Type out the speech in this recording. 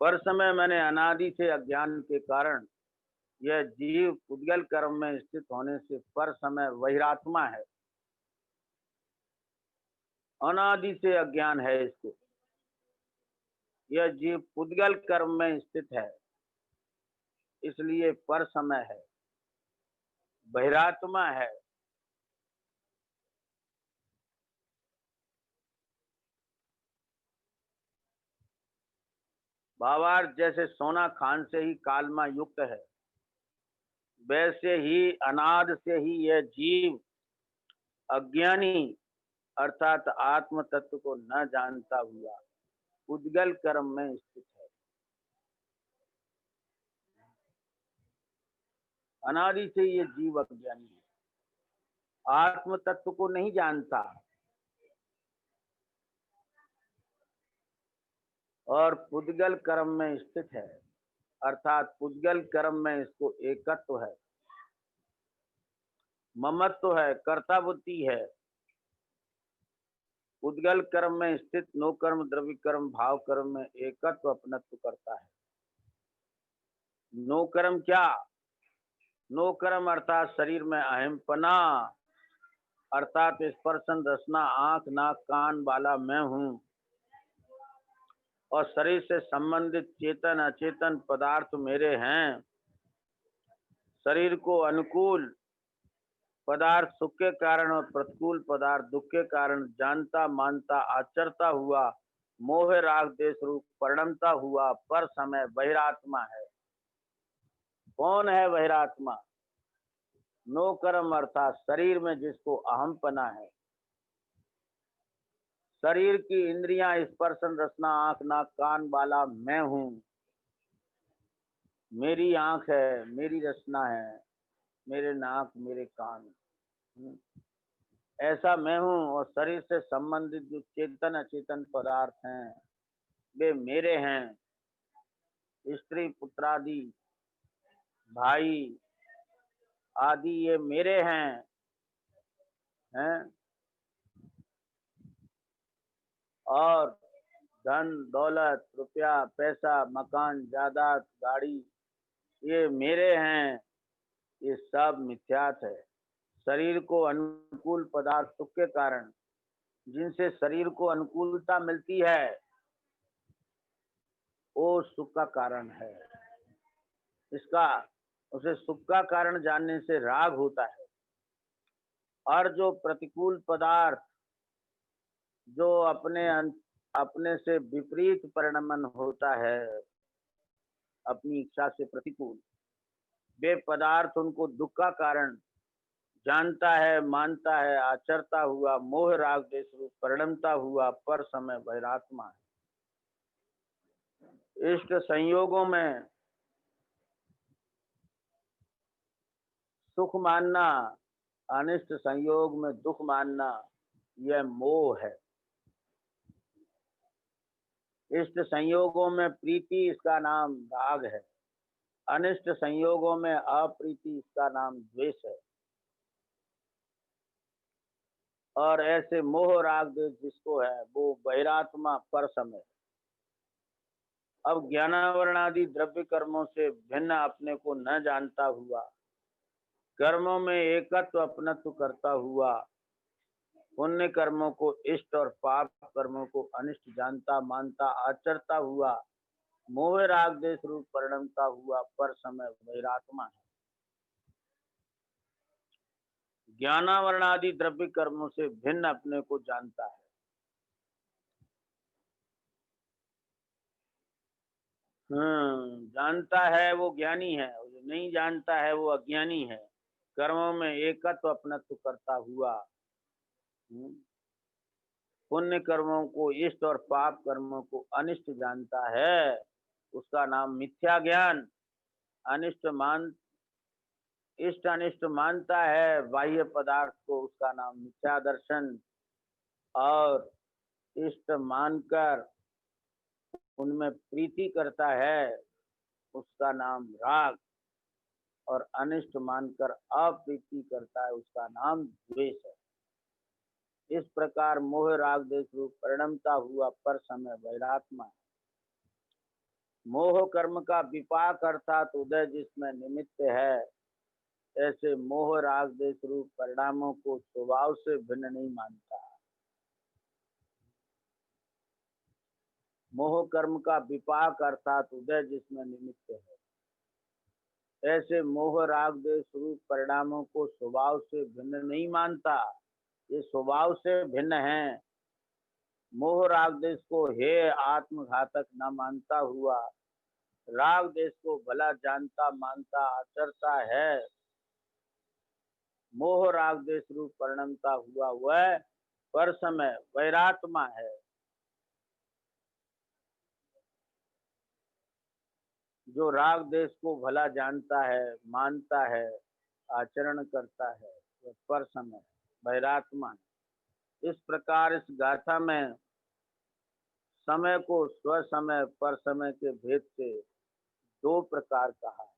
पर समय मैंने अनादि से अज्ञान के कारण यह जीव पुद्गल कर्म में स्थित होने से पर समय बहिरात्मा है। अनादि से अज्ञान है इसको। यह जीव पुद्गल कर्म में स्थित है, इसलिए पर समय है, बहिरात्मा है। भावार्थ जैसे सोना खान से ही कालमा युक्त है, वैसे ही अनाद से ही यह जीव अज्ञानी अर्थात आत्म तत्व को न जानता हुआ पुद्गल कर्म में स्थित है। अनादि से ये जीव अज्ञानी है, आत्म तत्व को नहीं जानता और पुद्गल कर्म में स्थित है, अर्थात पुद्गल कर्म में इसको एकत्व है, ममत्व है, कर्ता बुद्धि है। पुद्गल कर्म में स्थित नो कर्म द्रव्य कर्म भाव कर्म में एकत्व अपनत्व करता है। नो कर्म क्या? नो कर्म अर्थात शरीर में अहमपना अर्थात स्पर्शन रसना आंख नाक कान वाला मैं हूँ और शरीर से संबंधित चेतन अचेतन पदार्थ मेरे हैं। शरीर को अनुकूल पदार्थ सुख के कारण और प्रतिकूल पदार्थ दुख के कारण जानता मानता आचरता हुआ मोह राग देश रूप परिणमता हुआ पर समय बहिरात्मा है। कौन है बहिरात्मा? नो कर्म अर्थात शरीर में जिसको अहमपना है, शरीर की इंद्रियां स्पर्शन रसना आंख नाक कान वाला मैं हूँ। मेरी आंख है, मेरी रचना है, मेरे नाक मेरे कान, ऐसा मैं हूँ। और शरीर से संबंधित जो चेतन अचेतन पदार्थ हैं वे मेरे हैं। स्त्री पुत्रादि भाई आदि ये मेरे हैं। और धन दौलत रुपया पैसा मकान जायदाद गाड़ी ये मेरे हैं। ये सब मिथ्यात है। शरीर को अनुकूल पदार्थ सुख के कारण जिनसे शरीर को अनुकूलता मिलती है वो सुख का कारण है। इसका उसे सुख का कारण जानने से राग होता है। और जो प्रतिकूल पदार्थ जो अपने से विपरीत परिणमन होता है, अपनी इच्छा से प्रतिकूल, वे पदार्थ उनको दुख का कारण जानता है मानता है आचरता हुआ मोह राग देश रूप परिणमता हुआ पर समय बहिरात्मा है। इष्ट संयोगों में सुख मानना, अनिष्ट संयोग में दुख मानना, यह मोह है। इष्ट संयोगों में प्रीति, इसका नाम राग है। अनिष्ट संयोगों में अप्रीति, इसका नाम द्वेष है। और ऐसे मोह राग द्वेष जिसको है वो बहिरात्मा पर समय। अब ज्ञानावरणादि द्रव्य कर्मों से भिन्न अपने को न जानता हुआ कर्मों में एकत्व अपनत्व करता हुआ पुण्य कर्मों को इष्ट और पाप कर्मों को अनिष्ट जानता मानता आचरता हुआ मोह राग देश रूप परिणमता हुआ पर समय बहिरात्मा है। ज्ञानावरणादि द्रव्य कर्मों से भिन्न अपने को जानता है। जानता है वो ज्ञानी है, जो नहीं जानता है वो अज्ञानी है। कर्मों में एकत्व अपनत्व करता हुआ पुण्य कर्मों को इष्ट और पाप कर्मों को अनिष्ट जानता है, उसका नाम मिथ्या ज्ञान। इष्ट अनिष्ट मानता है बाह्य पदार्थ को, उसका नाम मिथ्या दर्शन। और इष्ट मानकर उनमें प्रीति करता है, उसका नाम राग। और अनिष्ट मानकर अप्रीति करता है, उसका नाम द्वेष है। इस प्रकार मोह राग देश रूप परिणमता हुआ पर समय बहिरात्मा है। मोह कर्म का विपाक अर्थात उदय जिसमें निमित्त है, ऐसे मोह राग देश रूप परिणामों को स्वभाव से भिन्न नहीं मानता। मोह कर्म का विपाक अर्थात उदय जिसमें निमित्त है, ऐसे मोह राग देश रूप परिणामों को स्वभाव से भिन्न नहीं मानता। ये स्वभाव से भिन्न है। मोह राग देश को हे आत्मघातक न मानता हुआ राग देश को भला जानता मानता आचरता है। मोह राग देश रूप परिणमता हुआ वह पर समय वैरात्मा है, जो राग देश को भला जानता है, मानता है, आचरण करता है, वह पर समय वैरात्मा है। इस प्रकार इस गाथा में समय को स्व समय पर समय के भेद से दो प्रकार कहा है।